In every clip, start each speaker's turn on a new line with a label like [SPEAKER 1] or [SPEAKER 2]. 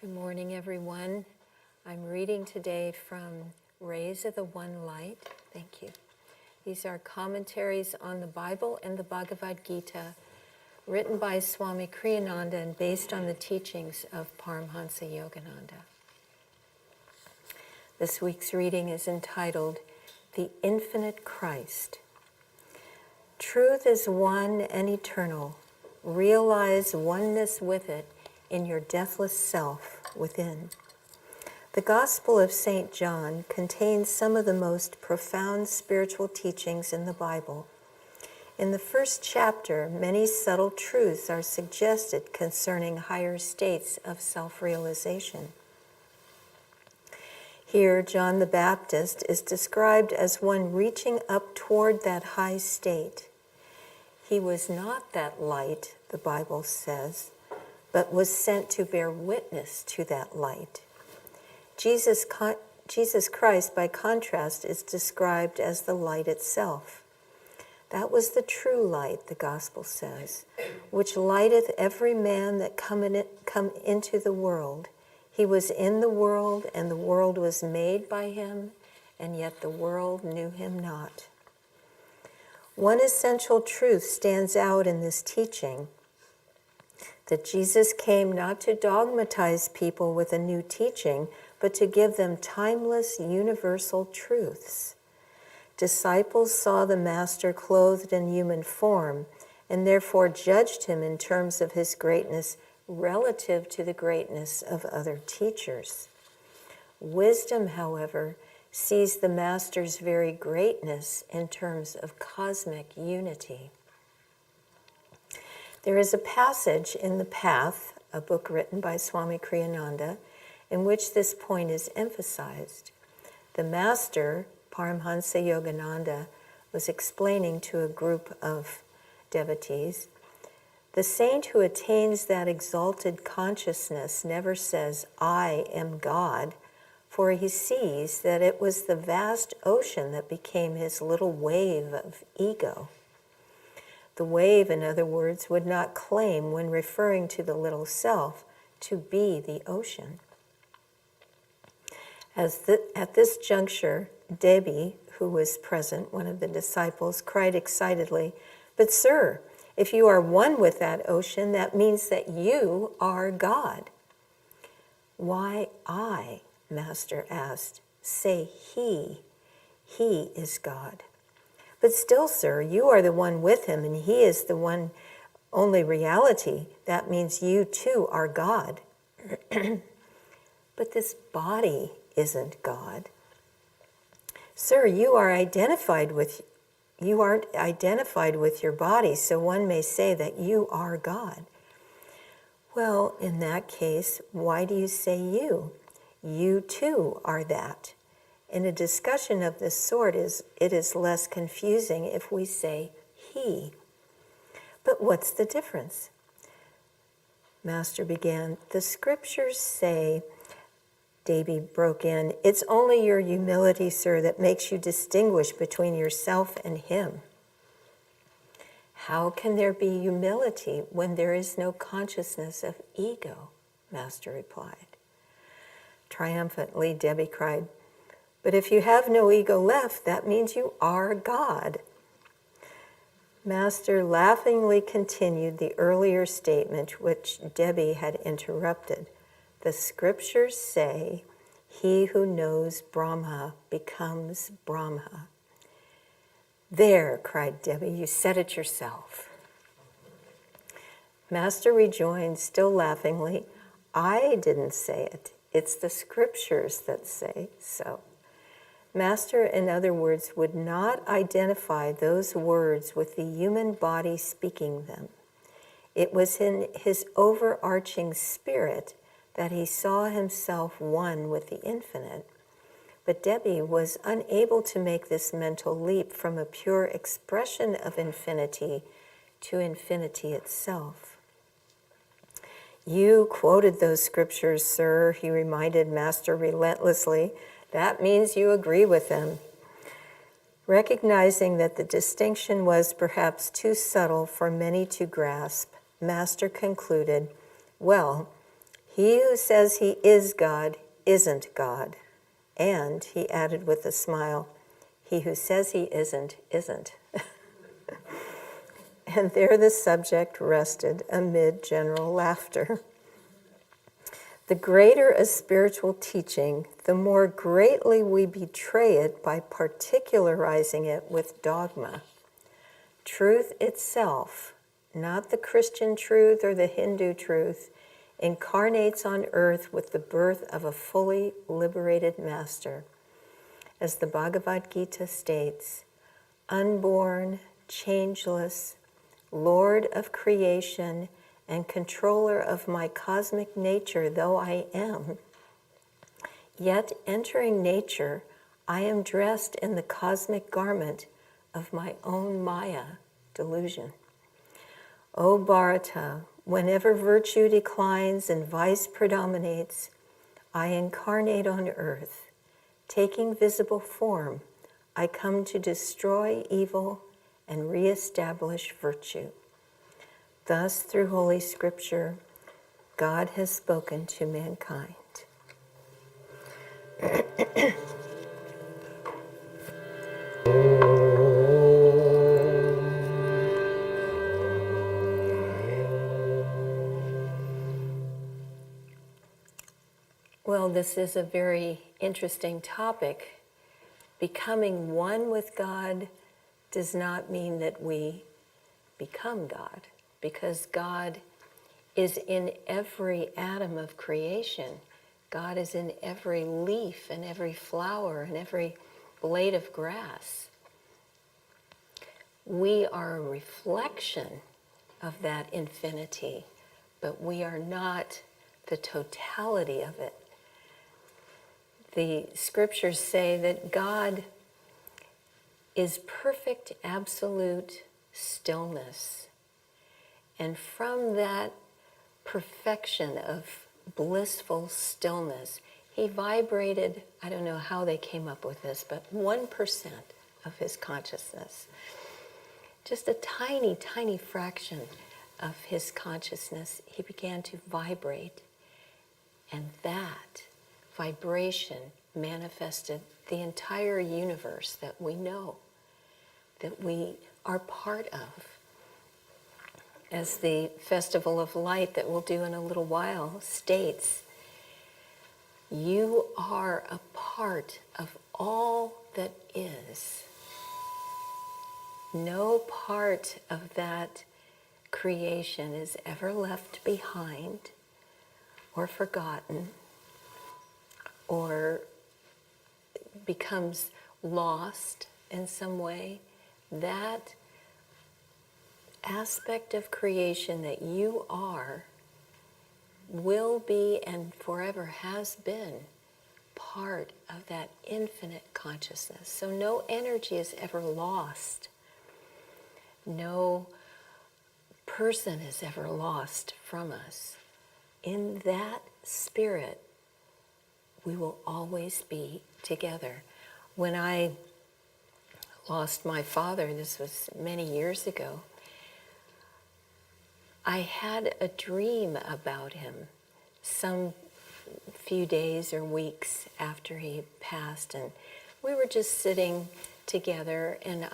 [SPEAKER 1] Good morning, everyone. I'm reading today from Rays of the One Light. Thank you. These are commentaries on the Bible and the Bhagavad Gita, written by Swami Kriyananda and based on the teachings of Paramhansa Yogananda. This week's reading is entitled, The Infinite Christ. Truth is one and eternal. Realize oneness with it in your deathless self within. The Gospel of St. John contains some of the most profound spiritual teachings in the Bible. In the first chapter, many subtle truths are suggested concerning higher states of self-realization. Here, John the Baptist is described as one reaching up toward that high state. He was not that light, the Bible says, but was sent to bear witness to that light. Jesus Christ, by contrast, is described as the light itself. That was the true light, the Gospel says, which lighteth every man that come into the world. He was in the world, and the world was made by him, and yet the world knew him not. One essential truth stands out in this teaching, that Jesus came not to dogmatize people with a new teaching, but to give them timeless, universal truths. Disciples saw the Master clothed in human form, and therefore judged him in terms of his greatness relative to the greatness of other teachers. Wisdom, however, sees the Master's very greatness in terms of cosmic unity. There is a passage in The Path, a book written by Swami Kriyananda, in which this point is emphasized. The Master, Paramhansa Yogananda, was explaining to a group of devotees, the saint who attains that exalted consciousness never says, I am God, for he sees that it was the vast ocean that became his little wave of ego. The wave, in other words, would not claim, when referring to the little self, to be the ocean. At this juncture, Debbie, who was present, one of the disciples, cried excitedly, "But sir, if you are one with that ocean, that means that you are God." "Why I?" Master asked. "Say he. He is God." "But still, sir, you are the one with him, and he is the one only reality. That means you too are God." "But this body isn't God." "Sir, you aren't identified with your body, so one may say that you are God." "Well, in that case, why do you say you? You too are that. In a discussion of this sort, it is less confusing if we say he." "But what's the difference?" Master began. "The scriptures say," Davy broke in, "it's only your humility, sir, that makes you distinguish between yourself and him." "How can there be humility when there is no consciousness of ego?" Master replied. Triumphantly, Debbie cried, "But if you have no ego left, that means you are God." Master laughingly continued the earlier statement which Debbie had interrupted. "The scriptures say, he who knows Brahma becomes Brahma." "There," cried Debbie, "you said it yourself." Master rejoined, still laughingly, "I didn't say it. It's the scriptures that say so." Master, in other words, would not identify those words with the human body speaking them. It was in his overarching spirit that he saw himself one with the infinite. But Debbie was unable to make this mental leap from a pure expression of infinity to infinity itself. "You quoted those scriptures, sir," he reminded Master relentlessly. "That means you agree with them." Recognizing that the distinction was perhaps too subtle for many to grasp, Master concluded, "Well, He who says he is God isn't God. And, he added with a smile, he who says he isn't, isn't. And there the subject rested amid general laughter. The greater a spiritual teaching, the more greatly we betray it by particularizing it with dogma. Truth itself, not the Christian truth or the Hindu truth, incarnates on earth with the birth of a fully liberated master. As the Bhagavad Gita states, unborn, changeless, Lord of creation and controller of my cosmic nature though I am, yet entering nature, I am dressed in the cosmic garment of my own Maya delusion. O Bharata, whenever virtue declines and vice predominates, I incarnate on earth. Taking visible form, I come to destroy evil and reestablish virtue. Thus, through Holy Scripture, God has spoken to mankind. Well, this is a very interesting topic. Becoming one with God does not mean that we become God, because God is in every atom of creation. God is in every leaf and every flower and every blade of grass. We are a reflection of that infinity, but we are not the totality of it. The scriptures say that God is perfect, absolute stillness. And from that perfection of blissful stillness, he vibrated, I don't know how they came up with this, but 1% of his consciousness. Just a tiny, tiny fraction of his consciousness, he began to vibrate. And that vibration manifested the entire universe that we know, that we are part of. As the Festival of Light that we'll do in a little while states, you are a part of all that is. No part of that creation is ever left behind or forgotten or becomes lost in some way. That aspect of creation that you are will be and forever has been part of that infinite consciousness. So no energy is ever lost. No person is ever lost from us. In that spirit, we will always be together. When I lost my father, this was many years ago, I had a dream about him some few days or weeks after he passed, and we were just sitting together, and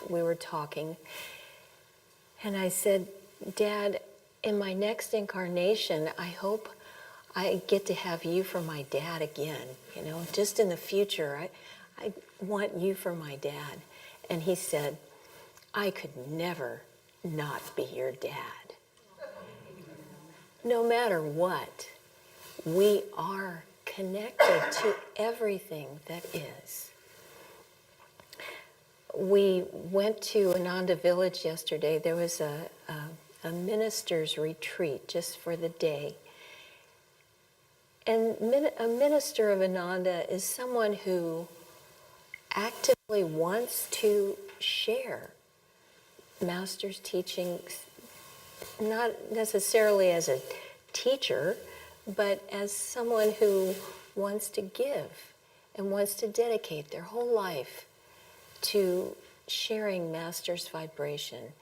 [SPEAKER 1] we were talking, and I said, Dad, in my next incarnation, I hope I get to have you for my dad again. Just in the future, I want you for my dad. And he said, I could never not be your dad. No matter what, we are connected to everything that is. We went to Ananda Village yesterday. There was a minister's retreat just for the day. And a minister of Ananda is someone who actively wants to share Master's teachings, not necessarily as a teacher, but as someone who wants to give and wants to dedicate their whole life to sharing Master's vibration.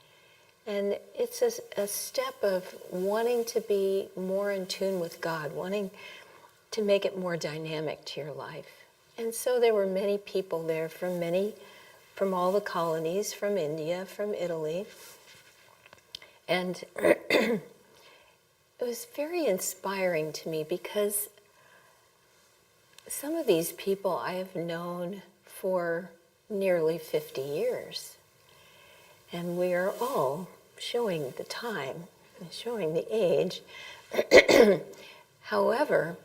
[SPEAKER 1] And it's a step of wanting to be more in tune with God, wanting to make it more dynamic to your life. And so there were many people there from all the colonies, from India, from Italy. And it was very inspiring to me because some of these people I have known for nearly 50 years. And we are all showing the time, showing the age. However,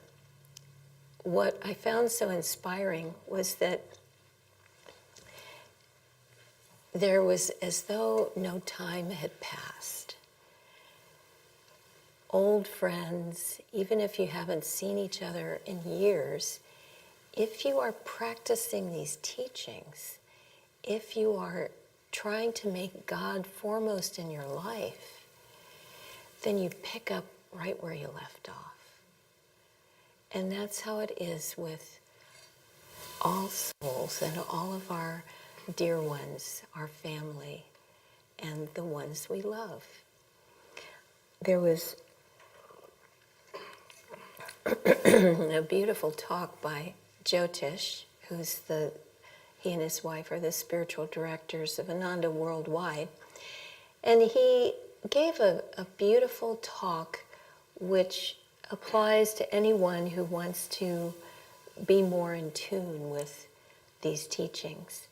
[SPEAKER 1] what I found so inspiring was that there was as though no time had passed. Old friends, even if you haven't seen each other in years, if you are practicing these teachings, if you are trying to make God foremost in your life, then you pick up right where you left off. And that's how it is with all souls and all of our dear ones, our family, and the ones we love. There was a beautiful talk by Jyotish, he and his wife are the spiritual directors of Ananda worldwide. And he gave a beautiful talk which applies to anyone who wants to be more in tune with these teachings.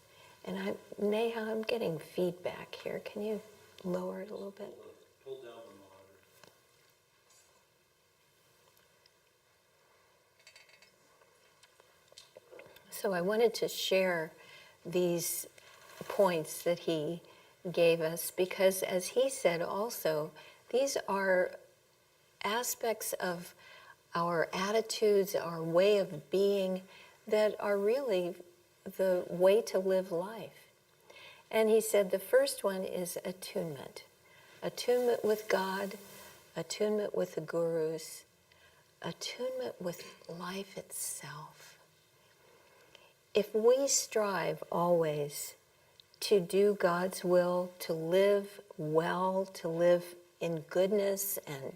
[SPEAKER 1] And Neha, I'm getting feedback here. Can you lower it a little bit?
[SPEAKER 2] Pull down the monitor.
[SPEAKER 1] So I wanted to share these points that he gave us because, as he said also, these are aspects of our attitudes, our way of being that are really the way to live life. And he said the first one is attunement. Attunement with God, attunement with the gurus, attunement with life itself. If we strive always to do God's will, to live well, to live in goodness and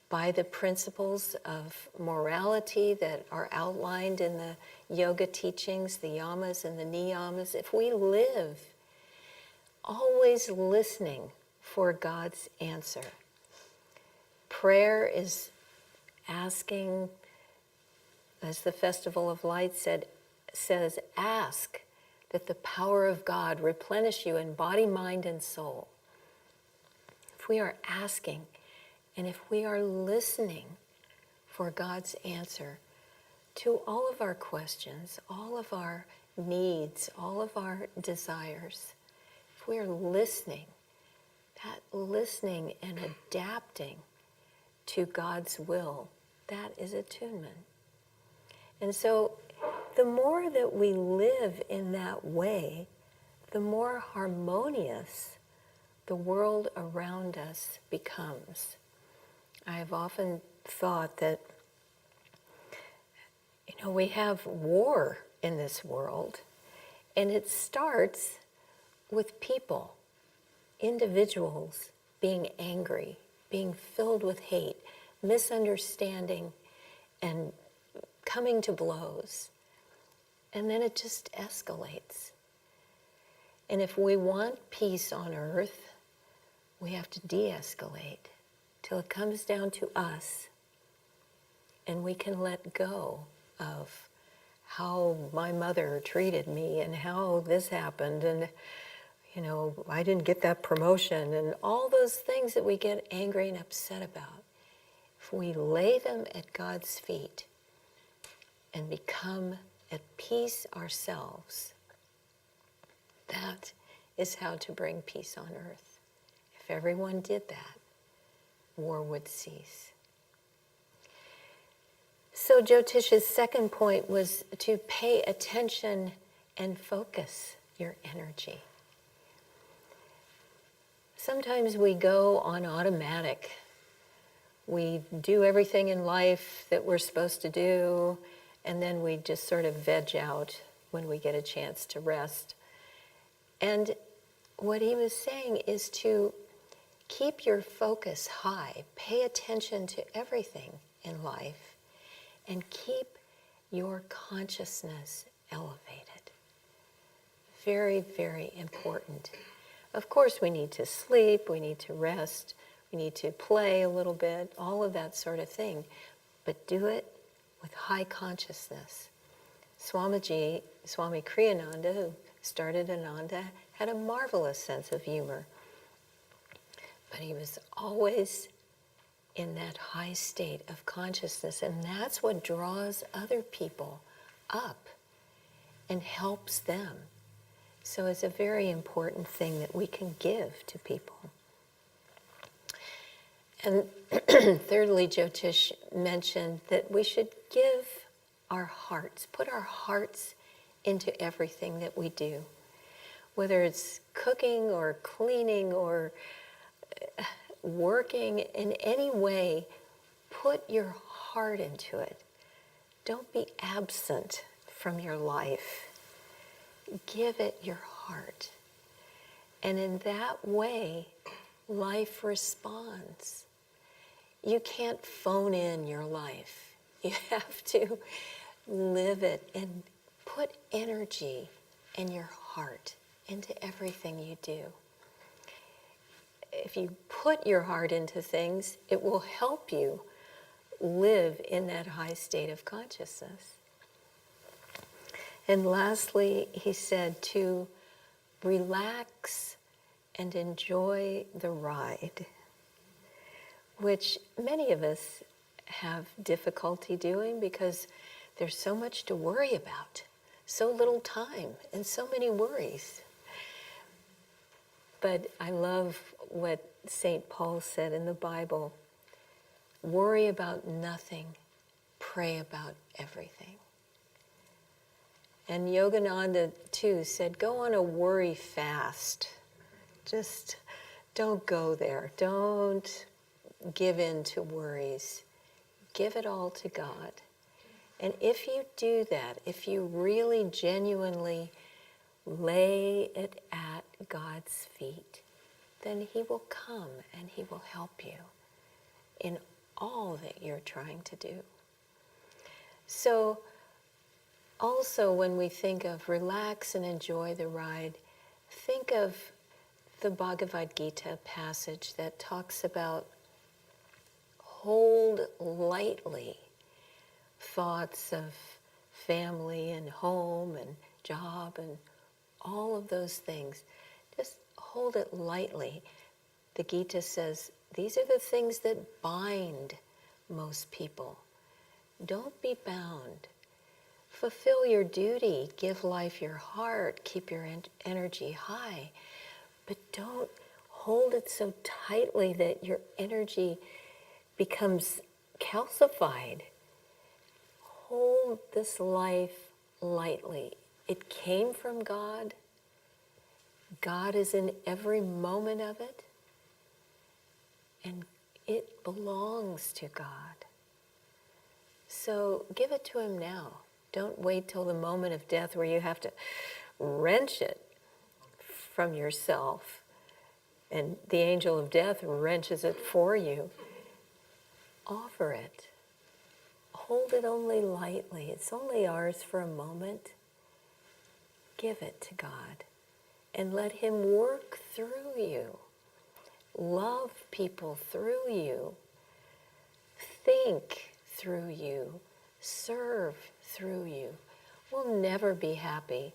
[SPEAKER 1] by the principles of morality that are outlined in the yoga teachings, the yamas and the niyamas, if we live always listening for God's answer. Prayer is asking, as the Festival of Light says, ask that the power of God replenish you in body, mind, and soul. If we are asking, and if we are listening for God's answer to all of our questions, all of our needs, all of our desires, if we are listening, that listening and adapting to God's will, that is attunement. And so the more that we live in that way, the more harmonious the world around us becomes. I have often thought that, we have war in this world, and it starts with people, individuals being angry, being filled with hate, misunderstanding, and coming to blows. And then it just escalates. And if we want peace on earth, we have to de-escalate till it comes down to us and we can let go of how my mother treated me and how this happened and I didn't get that promotion and all those things that we get angry and upset about. If we lay them at God's feet and become at peace ourselves, that is how to bring peace on earth. If everyone did that, war would cease. So Jyotish's second point was to pay attention and focus your energy. Sometimes we go on automatic. We do everything in life that we're supposed to do, and then we just sort of veg out when we get a chance to rest. And what he was saying is to Keep your focus high. Pay attention to everything in life and keep your consciousness elevated. Very, very important. Of course, we need to sleep, we need to rest, we need to play a little bit, all of that sort of thing. But do it with high consciousness. Swami Kriyananda, who started Ananda, had a marvelous sense of humor. But he was always in that high state of consciousness, and that's what draws other people up and helps them. So it's a very important thing that we can give to people. And thirdly, Jyotish mentioned that we should give our hearts, put our hearts into everything that we do. Whether it's cooking or cleaning or working in any way, put your heart into it. Don't be absent from your life. Give it your heart. And in that way, life responds. You can't phone in your life. You have to live it and put energy in your heart into everything you do. If you put your heart into things, it will help you live in that high state of consciousness. And lastly, he said to relax and enjoy the ride, which many of us have difficulty doing because there's so much to worry about, so little time, and so many worries. But I love what St. Paul said in the Bible, worry about nothing, pray about everything. And Yogananda, too, said, go on a worry fast. Just don't go there. Don't give in to worries. Give it all to God. And if you do that, if you really genuinely lay it at God's feet, then He will come and He will help you in all that you're trying to do. So, also, when we think of relax and enjoy the ride, think of the Bhagavad Gita passage that talks about hold lightly thoughts of family and home and job and all of those things. Just hold it lightly. The Gita says these are the things that bind most people. Don't be bound. Fulfill your duty, give life your heart, keep your energy high, but don't hold it so tightly that your energy becomes calcified. Hold this life lightly. It came from God. God is in every moment of it, and it belongs to God. So give it to Him now. Don't wait till the moment of death where you have to wrench it from yourself and the angel of death wrenches it for you. Offer it. Hold it only lightly. It's only ours for a moment. Give it to God and let Him work through you. Love people through you. Think through you. Serve through you. We'll never be happy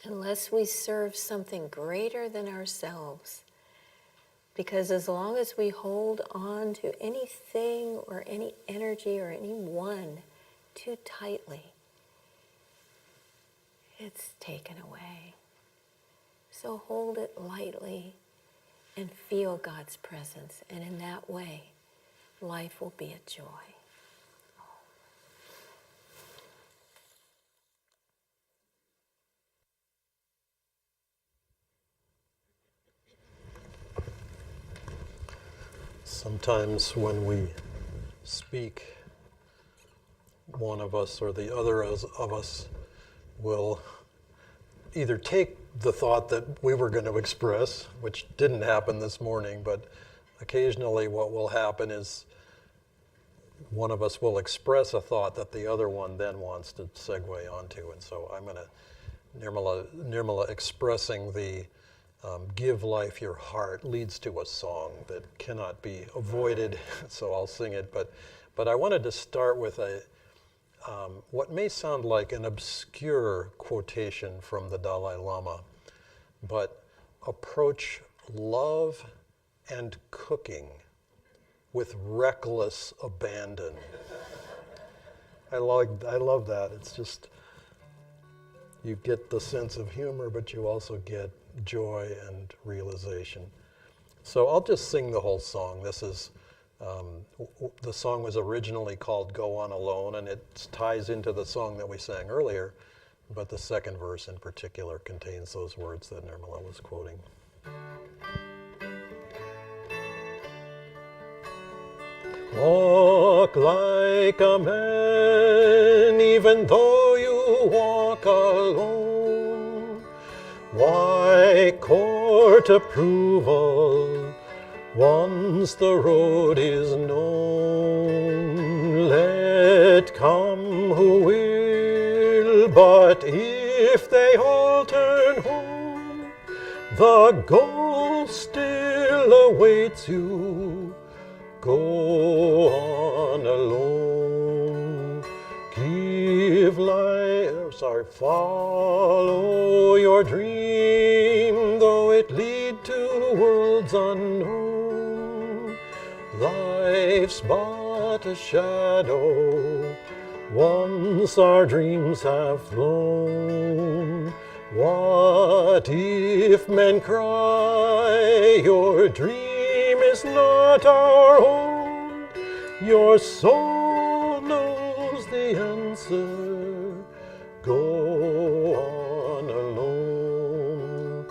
[SPEAKER 1] unless we serve something greater than ourselves. Because as long as we hold on to anything or any energy or anyone too tightly, it's taken away. So hold it lightly and feel God's presence. And in that way, life will be a joy.
[SPEAKER 2] Sometimes when we speak, one of us or the other of us will either take the thought that we were going to express, which didn't happen this morning, but occasionally what will happen is one of us will express a thought that the other one then wants to segue onto. And so I'm going to, Nirmala expressing the give life your heart leads to a song that cannot be avoided, so I'll sing it. But I wanted to start with what may sound like an obscure quotation from the Dalai Lama, but approach love and cooking with reckless abandon. I love that. It's just, you get the sense of humor, but you also get joy and realization. So I'll just sing the whole song. This is, the song was originally called Go On Alone, and it ties into the song that we sang earlier, but the second verse in particular contains those words that Nirmala was quoting. Walk like a man, even though you walk alone. Why court approval once the road is known? Let come who will, but if they all turn home, the goal still awaits you. Go on alone, follow your dream, though it lead to worlds unknown. Life's but a shadow, once our dreams have flown. What if men cry, your dream is not our own? Your soul knows the answer. Go on alone.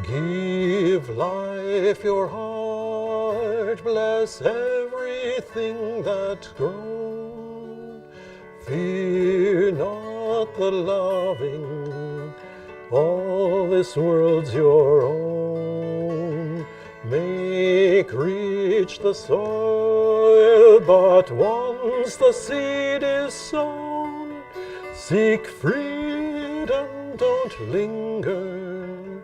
[SPEAKER 2] Give life your heart. Bless everything that's grown. Fear not the loving. All this world's your own. Make rich the soil, but once the seed is sown, seek freedom, don't linger.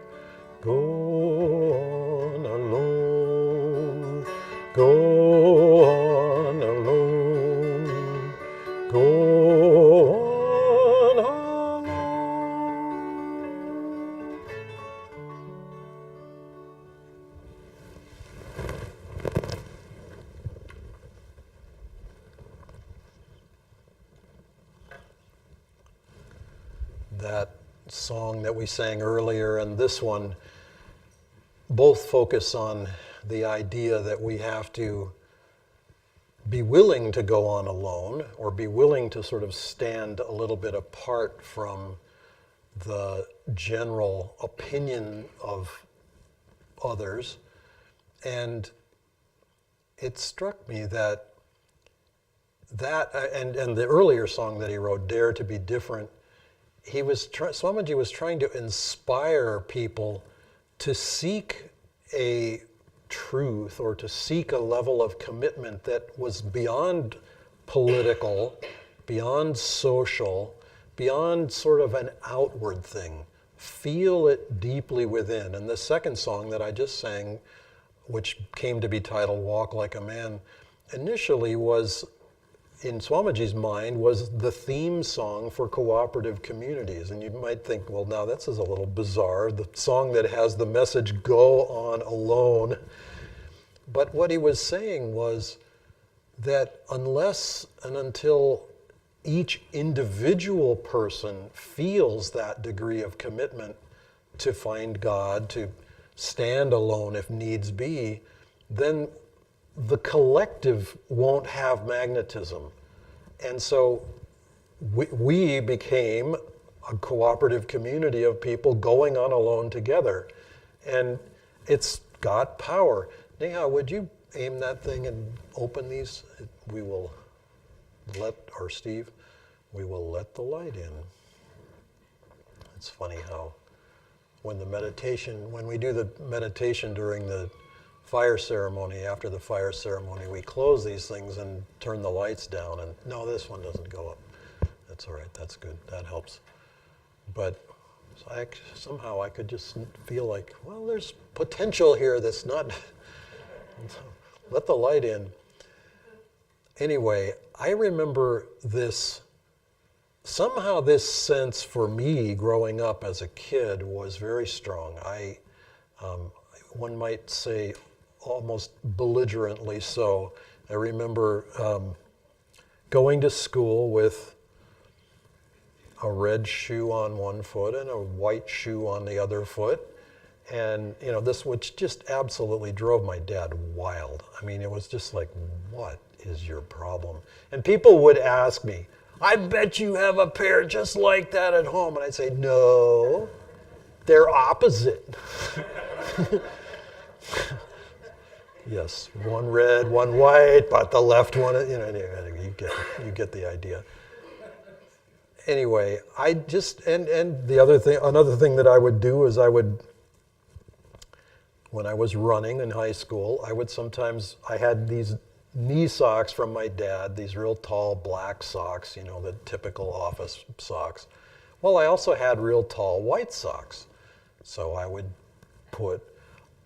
[SPEAKER 2] Go on alone. Go on alone. Go on alone. That song that we sang earlier and this one both focus on the idea that we have to be willing to go on alone, or be willing to sort of stand a little bit apart from the general opinion of others. And it struck me that and the earlier song that he wrote, Dare to be Different, Swamiji was trying to inspire people to seek a truth, or to seek a level of commitment that was beyond political, beyond social, beyond sort of an outward thing. Feel it deeply within. And the second song that I just sang, which came to be titled Walk Like a Man, initially was, in Swamiji's mind, was the theme song for cooperative communities. And you might think, well, now this is a little bizarre, the song that has the message, go on alone. But what he was saying was that unless and until each individual person feels that degree of commitment to find God, to stand alone if needs be, then the collective won't have magnetism. And so we became a cooperative community of people going on alone together. And it's got power. Neha, would you aim that thing and open these? We will let the light in. It's funny how when we do the meditation during the fire ceremony, after the fire ceremony, we close these things and turn the lights down. And no, this one doesn't go up. That's all right. That's good. That helps. But somehow I could just feel like, well, there's potential here that's not. Let the light in. Anyway, I remember somehow this sense for me growing up as a kid was very strong. One might say almost belligerently so. I remember going to school with a red shoe on one foot and a white shoe on the other foot. And, this which just absolutely drove my dad wild. I mean, it was just like, what is your problem? And people would ask me, I bet you have a pair just like that at home. And I'd say, no, they're opposite. Yes, one red, one white, but the left one, you get the idea. Anyway, and another thing that I would do is when I was running in high school, I had these knee socks from my dad, these real tall black socks, the typical office socks. Well, I also had real tall white socks. So I would put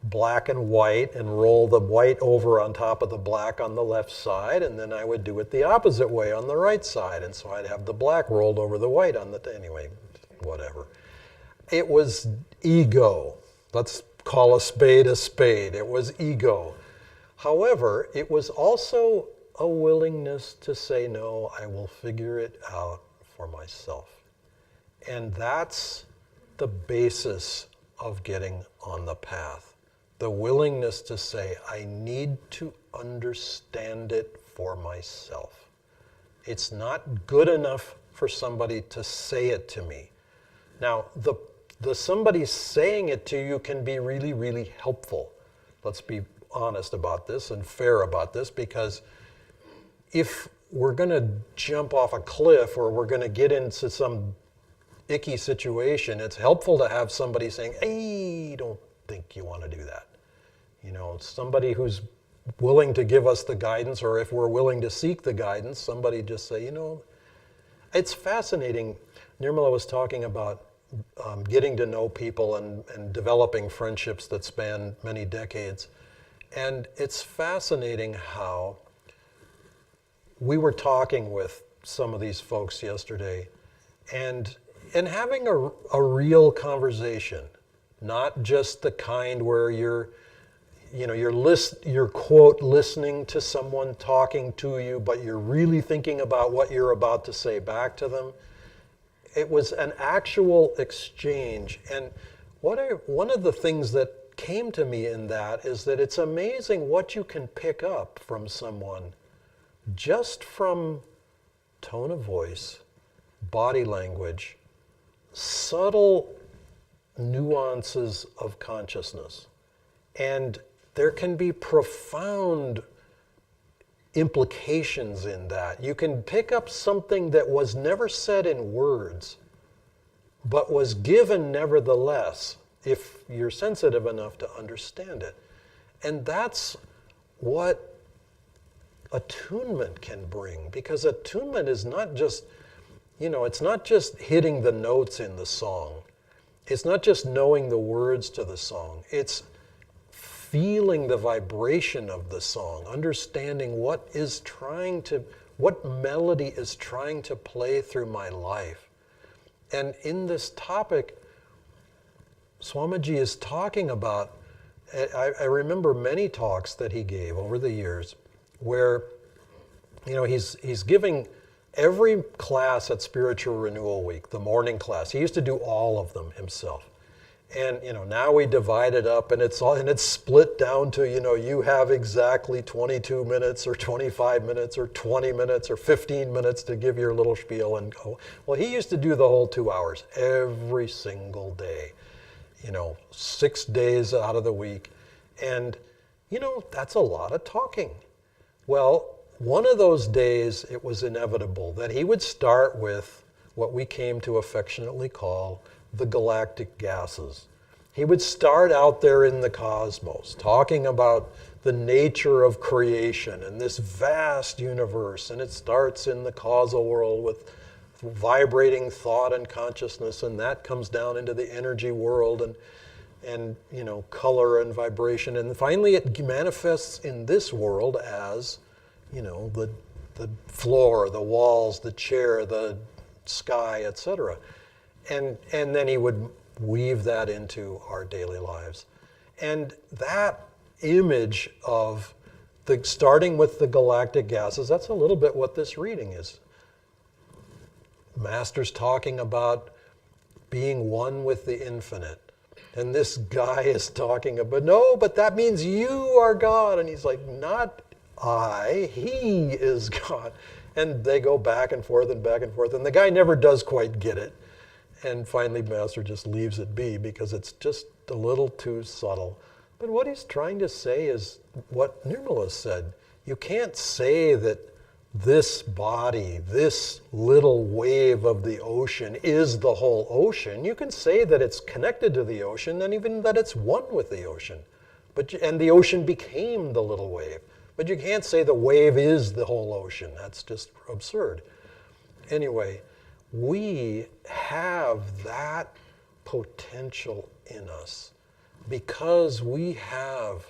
[SPEAKER 2] black and white and roll the white over on top of the black on the left side, and then I would do it the opposite way on the right side. And so I'd have the black rolled over the white anyway, whatever. It was ego. Let's call a spade a spade. It was ego. However, it was also a willingness to say, no, I will figure it out for myself. And that's the basis of getting on the path. The willingness to say, I need to understand it for myself. It's not good enough for somebody to say it to me. Now, the somebody saying it to you can be really, really helpful. Let's be honest about this and fair about this, because if we're going to jump off a cliff or we're going to get into some icky situation, it's helpful to have somebody saying, hey, don't think you want to do that. Somebody who's willing to give us the guidance, or if we're willing to seek the guidance, somebody just say, it's fascinating. Nirmala was talking about getting to know people and developing friendships that span many decades. And it's fascinating how we were talking with some of these folks yesterday and having a real conversation, not just the kind where you're quote listening to someone talking to you, but you're really thinking about what you're about to say back to them. It was an actual exchange. And one of the things that came to me in that is that it's amazing what you can pick up from someone just from tone of voice, body language, subtle nuances of consciousness. And there can be profound implications in that. You can pick up something that was never said in words, but was given nevertheless, if you're sensitive enough to understand it. And that's what attunement can bring, because attunement is not just, it's not just hitting the notes in the song. It's not just knowing the words to the song. It's feeling the vibration of the song, understanding what melody is trying to play through my life. And in this topic, Swamiji is talking about, I remember many talks that he gave over the years where, he's giving every class at Spiritual Renewal Week, the morning class. He used to do all of them himself. And now we divide it up, and it's split down to you have exactly 22 minutes or 25 minutes or 20 minutes or 15 minutes to give your little spiel and go. Well, he used to do the whole 2 hours every single day, 6 days out of the week, and that's a lot of talking. Well, one of those days it was inevitable that he would start with what we came to affectionately call the galactic gases. He would start out there in the cosmos, talking about the nature of creation and this vast universe. And it starts in the causal world with vibrating thought and consciousness, and that comes down into the energy world and color and vibration. And finally it manifests in this world as, the floor, the walls, the chair, the sky, etc. And then he would weave that into our daily lives. And that image of starting with the galactic gases, that's a little bit what this reading is. Master's talking about being one with the infinite. And this guy is talking about, no, but that means you are God. And he's like, not I, he is God. And they go back and forth and back and forth. And the guy never does quite get it. And finally, Master just leaves it be because it's just a little too subtle. But what he's trying to say is what Nirmala said. You can't say that this body, this little wave of the ocean is the whole ocean. You can say that it's connected to the ocean and even that it's one with the ocean. And the ocean became the little wave. But you can't say the wave is the whole ocean. That's just absurd. Anyway, we have that potential in us because we have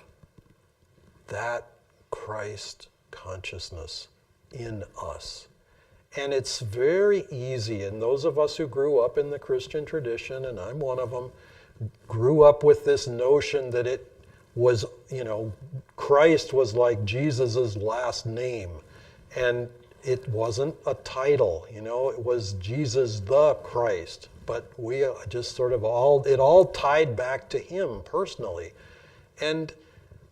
[SPEAKER 2] that Christ consciousness in us. And it's very easy, and those of us who grew up in the Christian tradition, and I'm one of them, grew up with this notion that it was, Christ was like Jesus's last name. And it wasn't a title, it was Jesus the Christ. But we just sort of it all tied back to him personally. And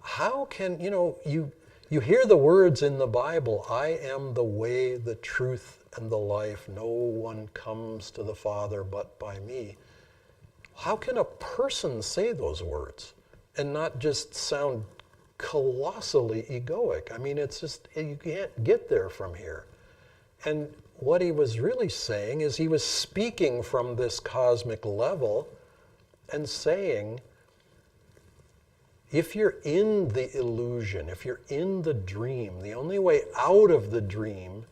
[SPEAKER 2] how can, you hear the words in the Bible, I am the way, the truth, and the life. No one comes to the Father but by me. How can a person say those words and not just sound colossally egoic? I mean, it's just, you can't get there from here. And what he was really saying is he was speaking from this cosmic level and saying, if you're in the illusion, if you're in the dream, the only way out of the dream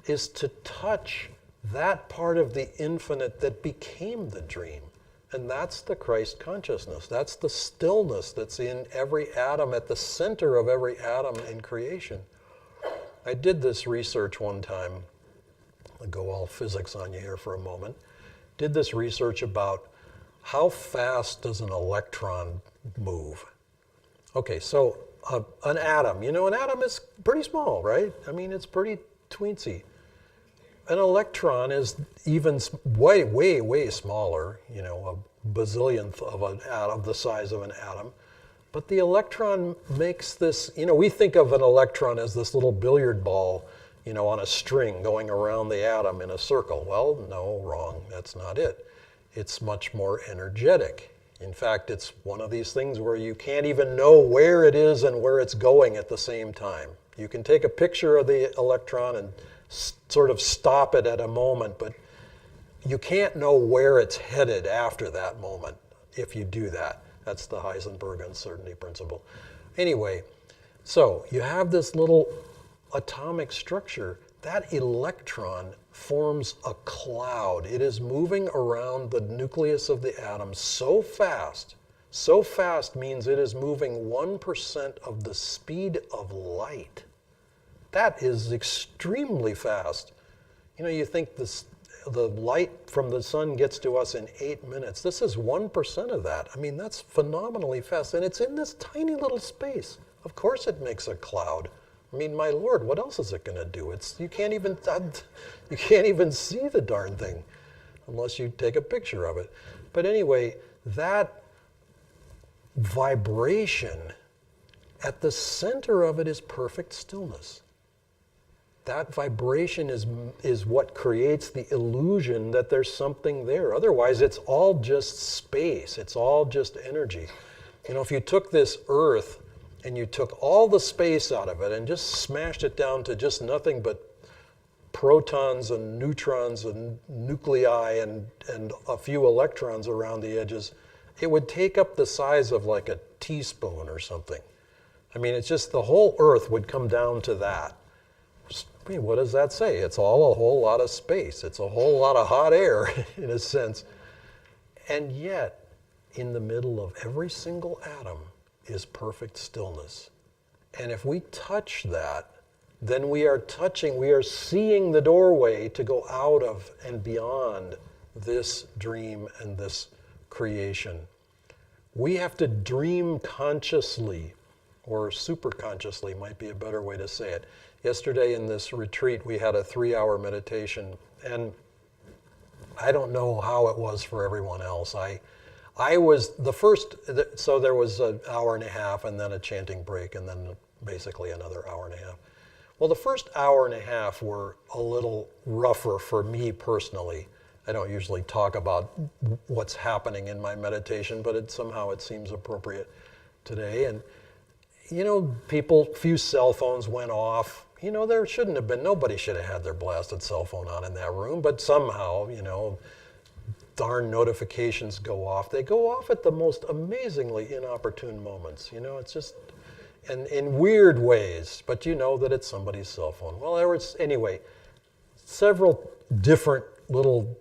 [SPEAKER 2] is to touch that part of the infinite that became the dream. And that's the Christ consciousness. That's the stillness that's in every atom, at the center of every atom in creation. I did this research one time. I'll go all physics on you here for a moment. Did this research about how fast does an electron move? Okay, so an atom, an atom is pretty small, right? I mean, it's pretty teensy. An electron is even way, way, way smaller, a bazillionth of the size of an atom. But the electron makes this, we think of an electron as this little billiard ball, on a string going around the atom in a circle. Well, no, wrong, that's not it. It's much more energetic. In fact, it's one of these things where you can't even know where it is and where it's going at the same time. You can take a picture of the electron and sort of stop it at a moment, but you can't know where it's headed after that moment if you do that. That's the Heisenberg uncertainty principle. Anyway, so you have this little atomic structure. That electron forms a cloud. It is moving around the nucleus of the atom so fast. So fast means it is moving 1% of the speed of light. That is extremely fast. You think the light from the sun gets to us in 8 minutes. This is 1% of that. I mean, that's phenomenally fast. And it's in this tiny little space. Of course it makes a cloud. I mean, my Lord, what else is it going to do? You can't even see the darn thing unless you take a picture of it. But anyway, that vibration, at the center of it is perfect stillness. That vibration is what creates the illusion that there's something there. Otherwise, it's all just space. It's all just energy. If you took this earth and you took all the space out of it and just smashed it down to just nothing but protons and neutrons and nuclei and a few electrons around the edges, It would take up the size of like a teaspoon or something. I mean, it's just the whole earth would come down to that. I mean, what does that say? It's all a whole lot of space. It's a whole lot of hot air, in a sense. And yet, in the middle of every single atom is perfect stillness. And if we touch that, then we are seeing the doorway to go out of and beyond this dream and this creation. We have to dream consciously, or super consciously might be a better way to say it. Yesterday in this retreat, we had a 3-hour meditation, and I don't know how it was for everyone else. I was the first, so there was an hour and a half and then a chanting break and then basically another hour and a half. Well, the first hour and a half were a little rougher for me personally. I don't usually talk about what's happening in my meditation, but somehow it seems appropriate today. And, few cell phones went off. There shouldn't have been, nobody should have had their blasted cell phone on in that room, but somehow, darn notifications go off. They go off at the most amazingly inopportune moments. It's just, and in weird ways, but you know that it's somebody's cell phone. Well, anyway, several different little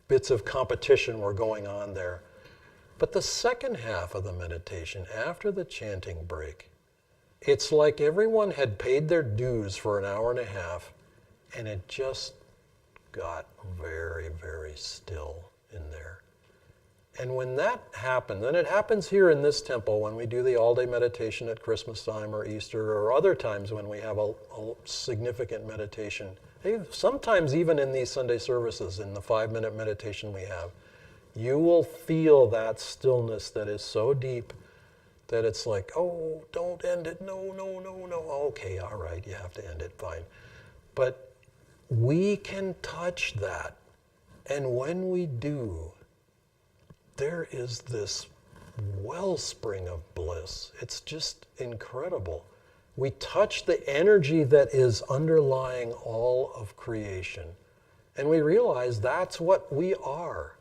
[SPEAKER 2] bits of competition were going on there. But the second half of the meditation, after the chanting break, it's like everyone had paid their dues for an hour and a half, and it just got very, very still in there. And when that happened, and it happens here in this temple when we do the all-day meditation at Christmas time or Easter or other times when we have a significant meditation, sometimes even in these Sunday services, in the 5-minute meditation we have, you will feel that stillness that is so deep that it's like, oh, don't end it, no. Okay, all right, you have to end it, fine. But we can touch that. And when we do, there is this wellspring of bliss. It's just incredible. We touch the energy that is underlying all of creation. And we realize that's what we are.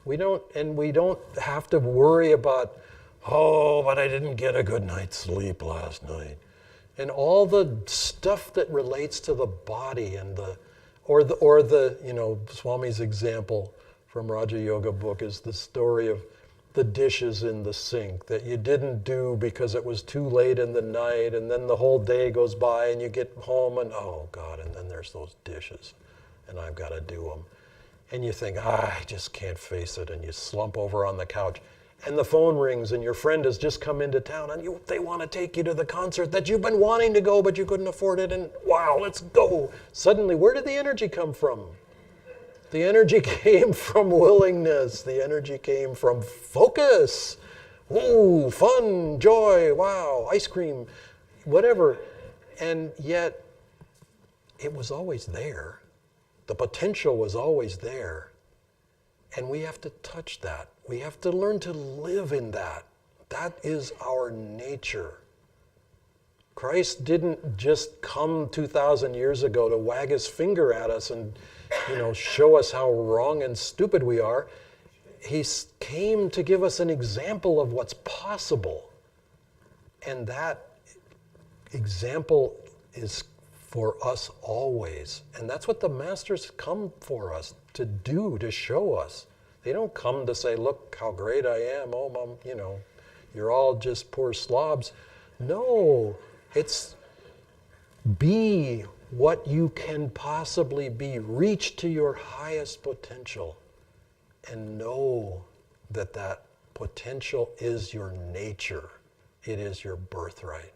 [SPEAKER 2] We don't have to worry about, oh, but I didn't get a good night's sleep last night. And all the stuff that relates to the body and Swami's example from Raja Yoga book is the story of the dishes in the sink that you didn't do because it was too late in the night, and then the whole day goes by and you get home and, oh God, and then there's those dishes and I've got to do them. And you think, I just can't face it, and you slump over on the couch. And the phone rings and your friend has just come into town and they want to take you to the concert that you've been wanting to go but you couldn't afford it, and wow, let's go. Suddenly, where did the energy come from? The energy came from willingness. The energy came from focus. Ooh, fun, joy, wow, ice cream, whatever. And yet, it was always there. The potential was always there. And we have to touch that. We have to learn to live in that. That is our nature. Christ didn't just come 2,000 years ago to wag his finger at us and, show us how wrong and stupid we are. He came to give us an example of what's possible. And that example is for us always. And that's what the masters come for us to do, to show us. They don't come to say, look how great I am. Oh, Mom, you're all just poor slobs. No, it's be what you can possibly be. Reach to your highest potential and know that that potential is your nature. It is your birthright.